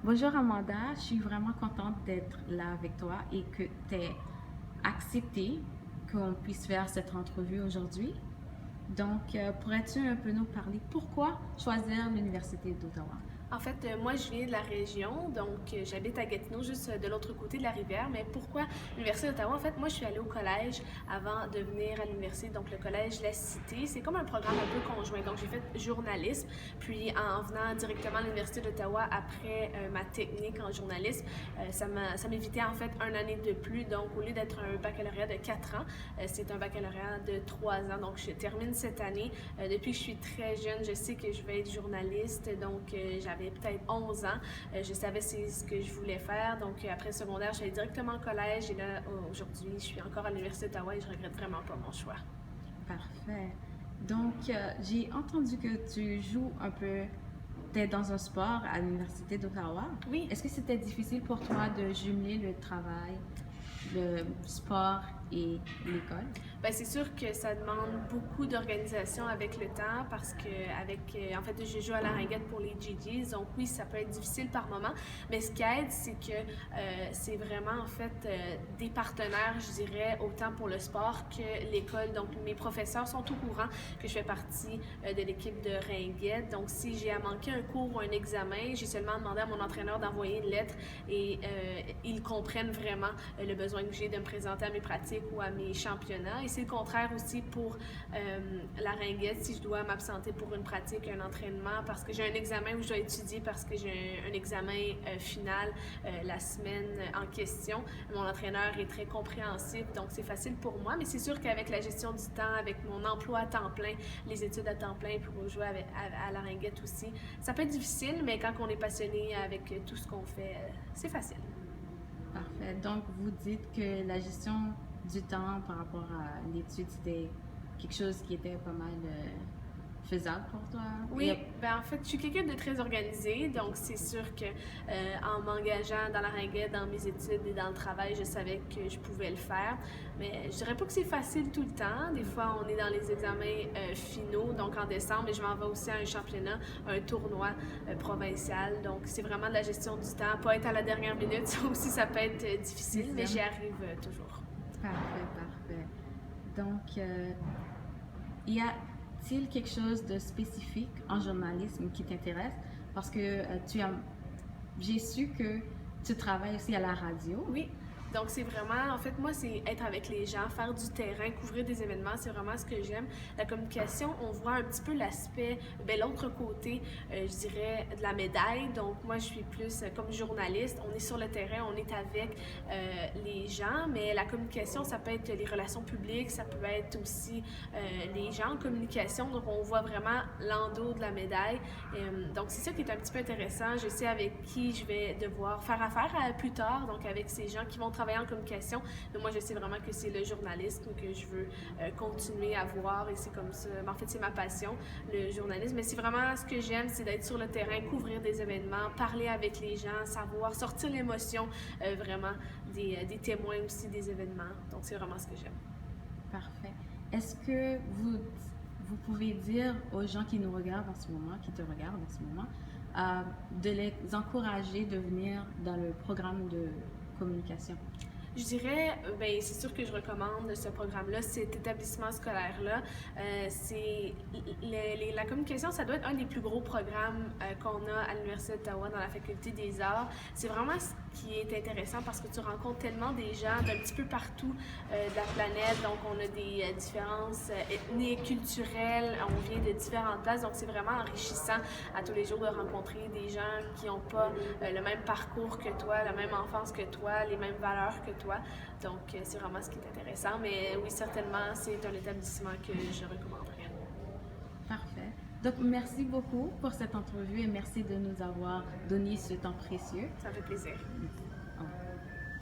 Bonjour Amanda, je suis vraiment contente d'être là avec toi et que tu aies accepté qu'on puisse faire cette entrevue aujourd'hui. Donc, pourrais-tu un peu nous parler pourquoi choisir l'Université d'Ottawa? En fait, moi, je viens de la région, donc j'habite à Gatineau, juste de l'autre côté de la rivière. Mais pourquoi l'Université d'Ottawa? En fait, moi, je suis allée au collège avant de venir à l'université, donc le collège La Cité. C'est comme un programme un peu conjoint. Donc, j'ai fait journalisme, puis en venant directement à l'Université d'Ottawa après ma technique en journalisme, ça m'évitait en fait une année de plus. Donc, au lieu d'être un baccalauréat de 4 ans, c'est un baccalauréat de 3 ans. Donc, je termine cette année. Depuis que je suis très jeune, je sais que je vais être journaliste. Donc, j'avais peut-être 11 ans. Je savais c'est ce que je voulais faire. Donc, après le secondaire, je suis allée directement au collège. Et là, aujourd'hui, je suis encore à l'Université d'Ottawa et je regrette vraiment pas mon choix. Parfait. Donc, j'ai entendu que tu joues un peu, t'es dans un sport à l'Université d'Ottawa. Oui, Est-ce que c'était difficile pour toi de jumeler le travail, le sport et l'école? ben, c'est sûr que ça demande beaucoup d'organisation avec le temps parce que en fait, je joue à la ringuette pour les GGs, donc oui, ça peut être difficile par moment, mais ce qui aide, c'est que c'est vraiment en fait des partenaires, je dirais, autant pour le sport que l'école. Donc mes professeurs sont au courant que je fais partie de l'équipe de ringuette, donc si j'ai à manquer un cours ou un examen, j'ai seulement demandé à mon entraîneur d'envoyer une lettre et ils comprennent vraiment le besoin que j'ai de me présenter à mes pratiques ou à mes championnats. Et c'est le contraire aussi pour la ringuette, si je dois m'absenter pour une pratique, un entraînement, parce que j'ai un examen où je dois étudier parce que j'ai un examen final la semaine en question. Mon entraîneur est très compréhensif, donc c'est facile pour moi, mais c'est sûr qu'avec la gestion du temps, avec mon emploi à temps plein, les études à temps plein pour jouer à la ringuette aussi, ça peut être difficile, mais quand on est passionné avec tout ce qu'on fait, c'est facile. Parfait. Donc, vous dites que la gestion du temps par rapport à l'étude, c'était quelque chose qui était pas mal faisable pour toi. Oui, ben en fait, je suis quelqu'un de très organisé, donc c'est sûr que en m'engageant dans la ringuette, dans mes études et dans le travail, je savais que je pouvais le faire. Mais je dirais pas que c'est facile tout le temps. Des fois, on est dans les examens finaux, donc en décembre, et je m'en vais aussi à un championnat, un tournoi provincial. Donc c'est vraiment de la gestion du temps, pas être à la dernière minute. Ça aussi, ça peut être difficile, mais j'y Évidemment. arrive toujours. Parfait, parfait. Donc, y a-t-il quelque chose de spécifique en journalisme qui t'intéresse? Parce que j'ai su que tu travailles aussi à la radio. Oui. Donc, c'est vraiment, en fait, moi, c'est être avec les gens, faire du terrain, couvrir des événements, c'est vraiment ce que j'aime. La communication, on voit un petit peu l'aspect, ben, l'autre côté, je dirais, de la médaille. Donc, moi, je suis plus comme journaliste. On est sur le terrain, on est avec les gens, mais la communication, ça peut être les relations publiques, ça peut être aussi les gens en communication. Donc, on voit vraiment l'endos de la médaille. Donc, c'est ça qui est un petit peu intéressant. Je sais avec qui je vais devoir faire affaire plus tard, donc avec ces gens qui vont travailler en communication. Mais moi, je sais vraiment que c'est le journalisme que je veux continuer à voir et c'est comme ça. En fait, c'est ma passion, le journalisme. Mais c'est vraiment ce que j'aime, c'est d'être sur le terrain, couvrir des événements, parler avec les gens, savoir, sortir l'émotion vraiment des témoins aussi des événements. Donc, c'est vraiment ce que j'aime. Parfait. Est-ce que vous pouvez dire aux gens qui nous regardent en ce moment, qui te regardent en ce moment, de les encourager de venir dans le programme de communication? Je dirais, ben, c'est sûr que je recommande ce programme-là, cet établissement scolaire-là. La communication, ça doit être un des plus gros programmes qu'on a à l'Université d'Ottawa dans la faculté des arts. C'est vraiment ce qui est intéressant parce que tu rencontres tellement des gens d'un petit peu partout de la planète. Donc, on a des différences ethniques, culturelles, on vient de différentes places. Donc, c'est vraiment enrichissant à tous les jours de rencontrer des gens qui n'ont pas le même parcours que toi, la même enfance que toi, les mêmes valeurs que toi. Donc, c'est vraiment ce qui est intéressant. Mais oui, certainement, c'est un établissement que je recommanderais. Parfait. Donc, merci beaucoup pour cette entrevue et merci de nous avoir donné ce temps précieux. Ça me fait plaisir.